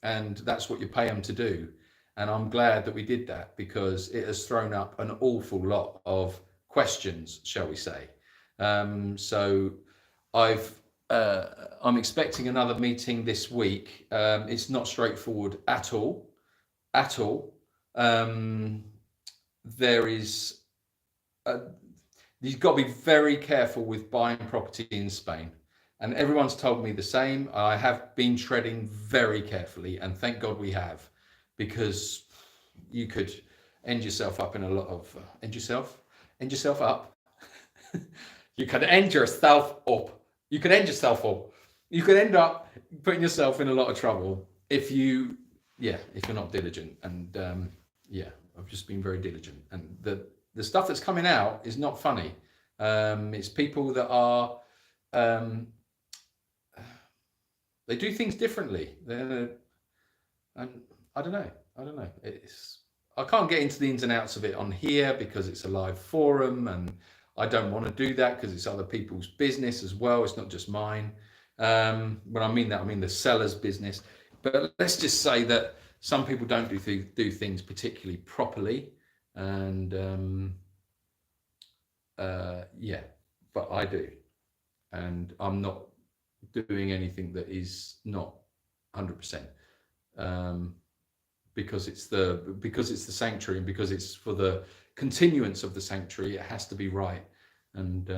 And that's what you pay them to do. And I'm glad that we did that, because it has thrown up an awful lot of questions, shall we say. So I'm expecting another meeting this week. It's not straightforward at all. There is, you've got to be very careful with buying property in Spain. And everyone's told me the same. I have been treading very carefully, and thank God we have, because you could end yourself up in a lot of end yourself up. You could end yourself up. You could end yourself up. You could end up putting yourself in a lot of trouble if you're not diligent. And I've just been very diligent. And the stuff that's coming out is not funny. It's people that are they do things differently. And I don't know. I can't get into the ins and outs of it on here because it's a live forum, and I don't want to do that because it's other people's business as well. It's not just mine. When I mean that, I mean the seller's business. But let's just say that some people don't do things particularly properly, and but I do, and I'm not doing anything that is not 100%, because it's the sanctuary, and because it's for the continuance of the sanctuary. It has to be right, and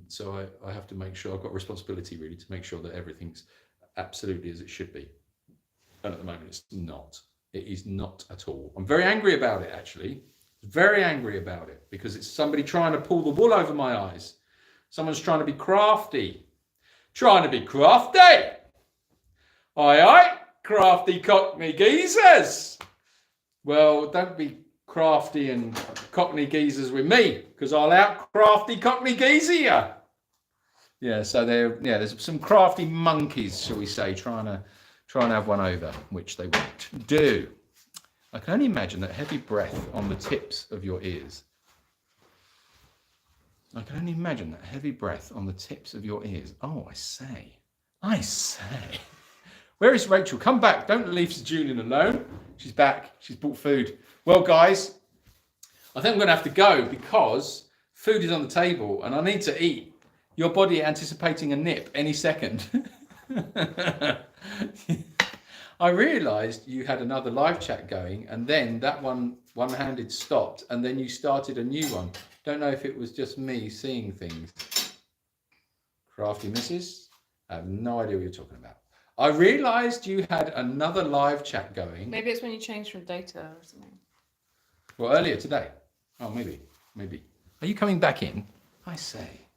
so I have to make sure I've got responsibility really to make sure that everything's absolutely as it should be. And at the moment, it's not. It is not at all. I'm very angry about it, actually. Very angry about it, because it's somebody trying to pull the wool over my eyes. Someone's trying to be crafty. Aye, aye, crafty Cockney geezers. Well, don't be crafty and Cockney geezers with me, because I'll out crafty Cockney geezer you. Yeah, so there's some crafty monkeys, shall we say, trying to have one over, which they won't do. I can only imagine that heavy breath on the tips of your ears. I can only imagine that heavy breath on the tips of your ears. Oh, I say. Where is Rachel? Come back. Don't leave Sir Julian alone. She's back. She's brought food. Well, guys, I think I'm going to have to go because food is on the table and I need to eat. Your body anticipating a nip any second. I realised you had another live chat going, and then that one-handed stopped, and then you started a new one. Don't know if it was just me seeing things. Crafty missus, I have no idea what you're talking about. I realised you had another live chat going. Maybe it's when you changed from data or something. Well, earlier today. Oh, maybe. Are you coming back in? I say.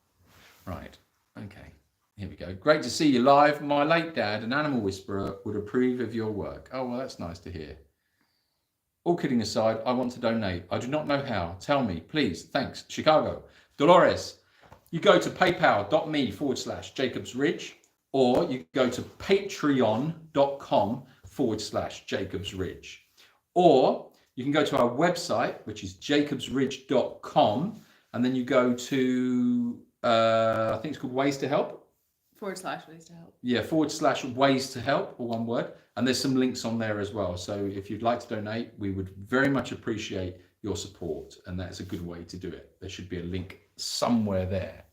Right. Okay. Here we go. Great to see you live. My late dad, an animal whisperer, would approve of your work. Oh, well, that's nice to hear. All kidding aside, I want to donate. I do not know how. Tell me, please. Thanks. Chicago. Dolores, you go to paypal.me/Jacobs Ridge, or you go to patreon.com/Jacobs Ridge. Or you can go to our website, which is jacobsridge.com, and then you go to, I think it's called Ways to Help. /Ways to Help. Yeah, /Ways to Help, or one word. And there's some links on there as well. So if you'd like to donate, we would very much appreciate your support. And that's a good way to do it. There should be a link somewhere there.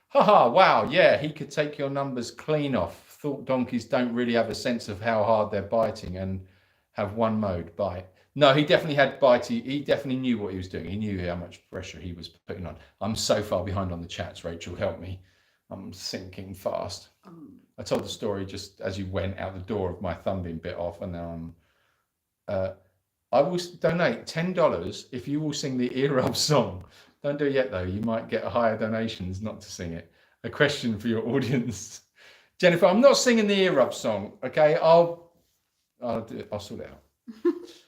Haha, wow. Yeah, he could take your numbers clean off. Thought donkeys don't really have a sense of how hard they're biting and have one mode, bite. No, he definitely had bite. He definitely knew what he was doing. He knew how much pressure he was putting on. I'm so far behind on the chats, Rachel. Help me. I'm sinking fast. I told the story just as you went out the door of my thumb being bit off, and now I will donate $10 if you will sing the ear rub song. Don't do it yet though. You might get higher donations not to sing it. A question for your audience. Jennifer, I'm not singing the ear rub song. Okay, I'll sort it out.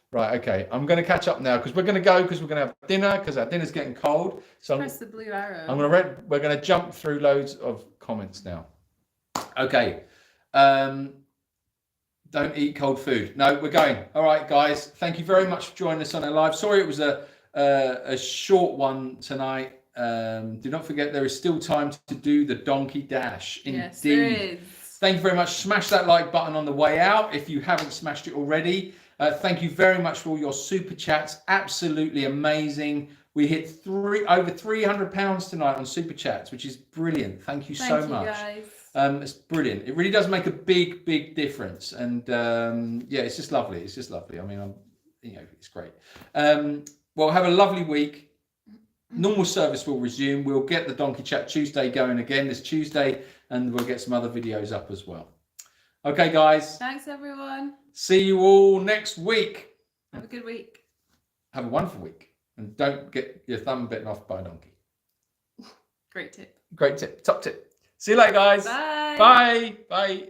Right, okay. I'm going to catch up now because we're going to go because we're going to have dinner because our dinner's getting cold. So press the blue arrow. We're going to jump through loads of comments now. Okay. Don't eat cold food. No, we're going. All right, guys. Thank you very much for joining us on our live. Sorry it was a short one tonight. Do not forget there is still time to do the donkey dash. Yes, Indeed. there is. Thank you very much. Smash that like button on the way out if you haven't smashed it already. Thank you very much for all your super chats. Absolutely amazing. We hit over £300 tonight on super chats, which is brilliant. Thank you so much. Guys. It's brilliant. It really does make a big difference. And it's just lovely. It's just lovely. I mean, it's great. Well, have a lovely week. Normal service will resume. We'll get the Donkey Chat Tuesday going again this Tuesday, and we'll get some other videos up as well. Okay, guys. Thanks, everyone. See you all next week. Have a good week. Have a wonderful week. And don't get your thumb bitten off by a donkey. Great tip. Great tip. Top tip. See you later, guys. Bye. Bye. Bye.